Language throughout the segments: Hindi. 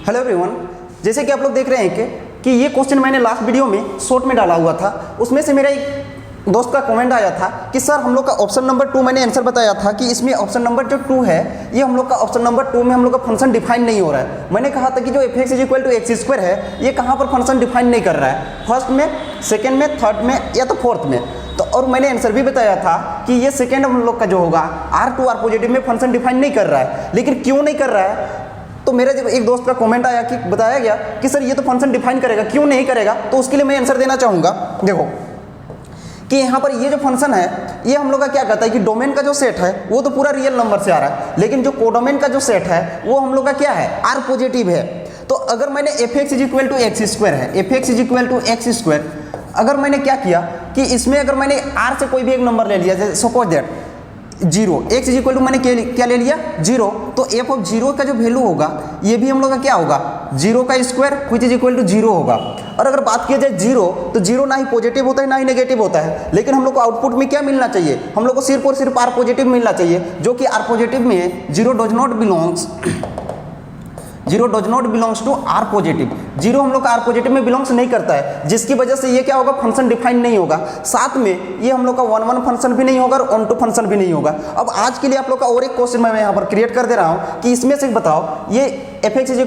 हेलो एवरीवन, जैसे कि आप लोग देख रहे हैं कि ये क्वेश्चन मैंने लास्ट वीडियो में शॉर्ट में डाला हुआ था। उसमें से मेरा एक दोस्त का कमेंट आया था कि सर हम लोग का ऑप्शन नंबर 2 मैंने आंसर बताया था कि इसमें ऑप्शन नंबर जो 2 है ये हम लोग का ऑप्शन नंबर 2 में हम लोग का फंक्शन डिफाइन नहीं हो रहा है। मैंने कहा था कि जो f(x = x² है ये कहाँ पर फंक्शन डिफाइन नहीं कर रहा है, फर्स्ट में, सेकेंड में, थर्ड में या तो फोर्थ में। तो और मैंने आंसर भी बताया था कि ये सेकेंड हम लोग का जो होगा R2 R पॉजिटिव में फंक्शन डिफाइन नहीं कर रहा है। लेकिन क्यों नहीं कर रहा है, तो मेरे जब एक दोस्त का कमेंट आया कि बताया गया कि सर ये तो फंक्शन डिफाइन करेगा, क्यों नहीं करेगा, तो उसके लिए मैं आंसर देना चाहूँगा। देखो कि यहाँ पर ये जो फंक्शन है ये हम लोग का क्या कहता है कि डोमेन का जो सेट है वो तो पूरा रियल नंबर से आ रहा है, लेकिन जो कोडोमेन का जो सेट है वो हम लोग का क्या है, R पॉजिटिव है। तो अगर मैंने f(x = x²) है, f(x = x²), अगर मैंने क्या किया कि इसमें अगर मैंने R से कोई भी एक नंबर ले लिया, जैसे सपोज दैट 0, x = मैंने क्या ले लिया 0, तो f(0) का जो वैल्यू होगा ये भी हम लोग का क्या होगा 0 का स्क्वायर which = 0 होगा। और अगर बात किया जाए 0, तो 0 ना ही पॉजिटिव होता है ना ही नेगेटिव होता है, लेकिन हम लोग को आउटपुट में क्या मिलना चाहिए, हम लोग को सिर्फ और सिर्फ R पॉजिटिव मिलना चाहिए, जो कि R पॉजिटिव में 0 does not belongs to R positive. 0 हम लोग का R पॉजिटिव में बिलोंग्स नहीं करता है, जिसकी वजह से ये क्या होगा, फंक्शन डिफाइन नहीं होगा। साथ में ये हम लोग का 1-1 फंक्शन भी नहीं होगा और 1-2 फंक्शन भी नहीं होगा। अब आज के लिए आप लोग का और एक क्वेश्चन मैं यहाँ पर क्रिएट कर दे रहा हूँ कि इसमें से बताओ ये f(x =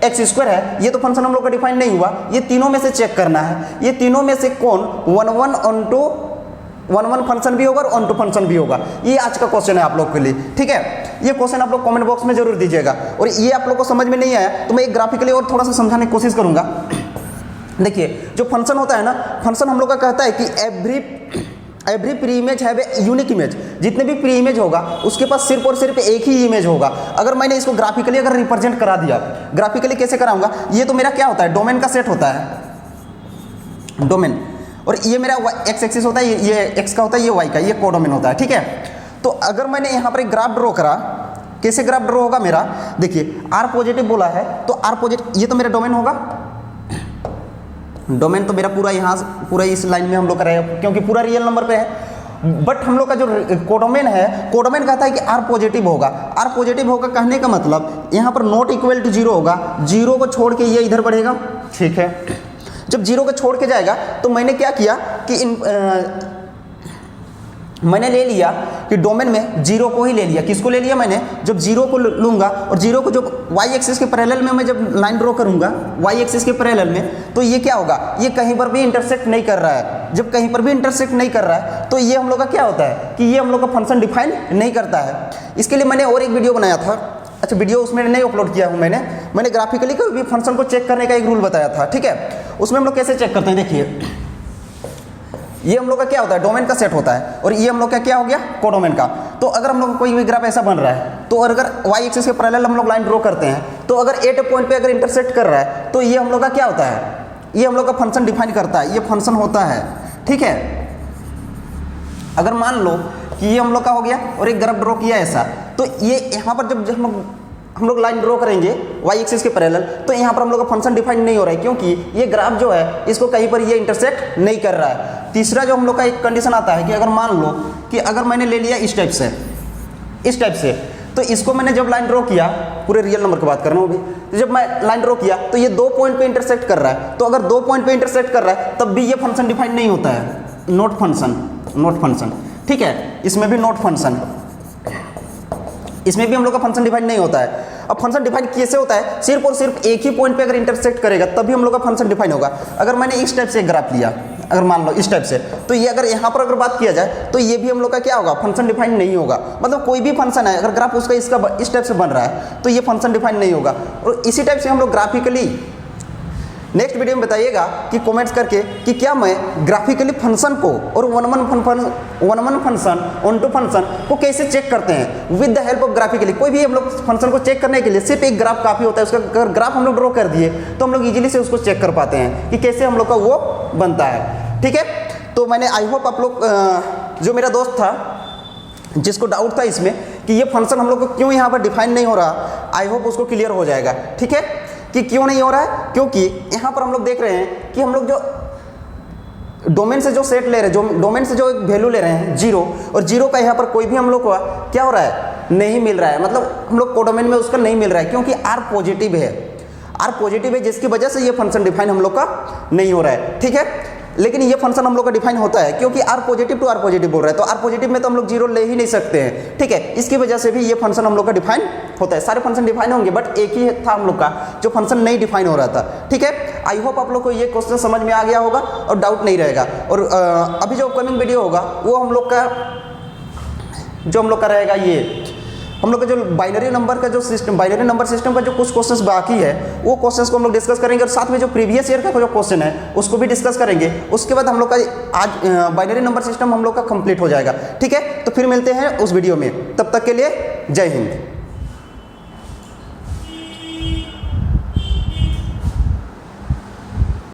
x²) है, ये तो फंक्शन हम लोग का डिफाइन नहीं हुआ, ये तीनों में से चेक करना है, ये तीनों में से कौन 1-1 फंक्शन भी होगा और 1-2 फंक्शन भी होगा। ये आज का क्वेश्चन है आप लोग के लिए, ठीक है। ये क्वेश्चन आप लोग कमेंट बॉक्स में जरूर दीजिएगा। और ये आप लोग को समझ में नहीं आया तो मैं एक ग्राफिकली और थोड़ा सा समझाने की कोशिश करूंगा। देखिए जो फंक्शन होता है ना, फंक्शन हम लोग का कहता है कि every pre image have a unique image. जितने भी प्री इमेज होगा उसके पास सिर्फ और सिर्फ एक ही इमेज होगा। अगर मैंने इसको ग्राफिकली अगर रिप्रेजेंट करा दिया, ग्राफिकली कैसे कराऊंगा, ये तो मेरा क्या होता है, डोमेन का सेट होता है, डोमेन, और ये मेरा x एक्सिस होता है, ये x का होता है, ये y का, ये कोडोमेन होता है, ठीक है। तो अगर मैंने यहाँ पर एक ग्राफ ड्रॉ करा, कैसे ग्राफ ड्रॉ होगा मेरा, देखिए R पॉजिटिव बोला है तो R पॉजिटिव ये तो मेरा डोमेन होगा, डोमेन तो मेरा पूरा यहाँ पूरा इस लाइन में हम लोग करेंगे क्योंकि पूरा रियल नंबर पे है। बट हम लोग का जो कोडोमेन है, कोडोमेन कहता है कि R पॉजिटिव होगा। R पॉजिटिव होगा कहने का मतलब यहाँ पर नॉट इक्वल टू 0 होगा, 0 को छोड़ के ये इधर बढ़ेगा, ठीक है। जब 0 को छोड़ के जाएगा तो मैंने क्या किया कि मैंने ले लिया कि डोमेन में 0 को ही ले लिया। किसको ले लिया मैंने, जब 0 को लूंगा और 0 को जब y एक्सिस के पैरेलल में मैं जब लाइन ड्रॉ करूंगा, y एक्सिस के पैरेलल में, तो ये क्या होगा, ये कहीं पर भी इंटरसेक्ट नहीं कर रहा है। जब कहीं पर भी इंटरसेक्ट नहीं कर रहा है तो ये हम लोग का क्या होता है कि ये हम लोग का फंक्शन डिफाइन नहीं करता है। इसके लिए मैंने और एक वीडियो बनाया था, अच्छा वीडियो उसमें नहीं अपलोड किया हूँ मैंने ग्राफिकली कोई भी फंक्शन को चेक करने का एक रूल बताया था, ठीक है। उसमें हम लोग कैसे चेक करते हैं, देखिए ये हम लोग का क्या होता है, डोमेन का सेट होता है, और ये हम लोग का क्या हो गया, कोडोमेन का। तो अगर हम लोग कोई भी ग्राफ ऐसा बन रहा है तो अगर y एक्सिस के पैरेलल हम लोग लाइन ड्रॉ करते हैं तो अगर 8 पॉइंट पे अगर इंटरसेक्ट कर रहा है तो ये हम लोग का क्या होता है, ये हम लोग का फंक्शन डिफाइन करता है, ये फंक्शन होता है, ठीक है। अगर मान लो कि ये हम लोग का हो गया और एक ग्राफ ड्रॉ किया ऐसा, तो ये यहाँ पर जब हम लोग लाइन ड्रॉ करेंगे y एक्सिस के पैरेलल, तो यहाँ पर हम लोग का फंक्शन डिफाइन नहीं हो रहा है क्योंकि ये ग्राफ जो है इसको कहीं पर ये इंटरसेक्ट नहीं कर रहा है। तीसरा जो हम लोग का एक कंडीशन आता है कि अगर मान लो कि अगर मैंने ले लिया इस टाइप से, तो इसको मैंने जब लाइन ड्रॉ किया, पूरे रियल नंबर की बात कर रहा हूँ अभी, तो जब मैं लाइन ड्रॉ किया तो ये 2 पॉइंट पे इंटरसेक्ट कर रहा है, तो अगर 2 पॉइंट पे इंटरसेक्ट कर रहा है तब भी ये फंक्शन डिफाइन नहीं होता है, नॉट फंक्शन, ठीक है। इसमें भी नॉट फंक्शन, इसमें भी हम लोग का फंक्शन डिफाइन नहीं होता है। अब फंक्शन डिफाइन कैसे होता है, सिर्फ और सिर्फ एक ही पॉइंट पे अगर इंटरसेक्ट करेगा तभी हम लोग का फंक्शन डिफाइन होगा। अगर मैंने इस टाइप से एक ग्राफ लिया, अगर मान लो इस टाइप से, तो ये अगर यहाँ पर अगर बात किया जाए तो ये भी हम लोग का क्या होगा, फंक्शन डिफाइन नहीं होगा। मतलब कोई भी फंक्शन है अगर ग्राफ उसका इसका इस टाइप से बन रहा है तो ये फंक्शन डिफाइन नहीं होगा। और इसी टाइप से हम लोग ग्राफिकली नेक्स्ट वीडियो में बताइएगा कि कमेंट्स करके कि क्या मैं ग्राफिकली फंक्शन को और 1-1 फंक्शन 1-2 फंक्शन को कैसे चेक करते हैं with the help of graphically. कोई भी हम लोग फंक्शन को चेक करने के लिए सिर्फ एक ग्राफ काफ़ी होता है, उसका अगर ग्राफ हम लोग ड्रॉ कर दिए तो हम लोग इजीली से उसको चेक कर पाते हैं कि कैसे हम लोग का वो बनता है, ठीक है। तो मैंने आई होप आप लोग जो मेरा दोस्त था जिसको डाउट था इसमें कि ये फंक्शन हम लोग को क्यों यहाँ पर डिफाइन नहीं हो रहा, आई होप उसको क्लियर हो जाएगा, ठीक है, कि क्यों नहीं हो रहा है। क्योंकि यहाँ पर हम लोग देख रहे हैं कि हम लोग जो डोमेन से जो सेट ले रहे हैं, जो डोमेन से जो एक वैल्यू ले रहे हैं 0, और 0 का यहाँ पर कोई भी हम लोग को क्या हो रहा है, नहीं मिल रहा है, मतलब हम लोग कोडोमेन में उसका नहीं मिल रहा है क्योंकि R पॉजिटिव है। आर पॉजिटिव है जिसकी वजह से ये फंक्शन डिफाइन हम लोग का नहीं हो रहा है, ठीक है। लेकिन ये फंक्शन हम लोग का डिफाइन होता है क्योंकि R positive to R positive बोल रहा है, तो आर पॉजिटिव में तो हम लोग जीरो ले ही नहीं सकते हैं, ठीक है। इसकी वजह से भी ये फंक्शन हम लोग का डिफाइन होता है। सारे फंक्शन डिफाइन होंगे बट एक ही था हम लोग का जो फंक्शन नहीं डिफाइन हो रहा था, ठीक है। आई होप आप लोग को ये क्वेश्चन समझ में आ गया होगा और डाउट नहीं रहेगा। और अभी जो अपकमिंग वीडियो होगा वो हम लोग का रहेगा ये हम लोग का जो बाइनरी नंबर का जो सिस्टम, बाइनरी नंबर सिस्टम का जो कुछ क्वेश्चंस बाकी है वो क्वेश्चंस को हम लोग डिस्कस करेंगे और साथ में जो प्रीवियस ईयर का जो क्वेश्चन है उसको भी डिस्कस करेंगे। उसके बाद हम लोग का आज बाइनरी नंबर सिस्टम हम लोग का कंप्लीट हो जाएगा, ठीक है। तो फिर मिलते हैं उस वीडियो में, तब तक के लिए जय हिंद।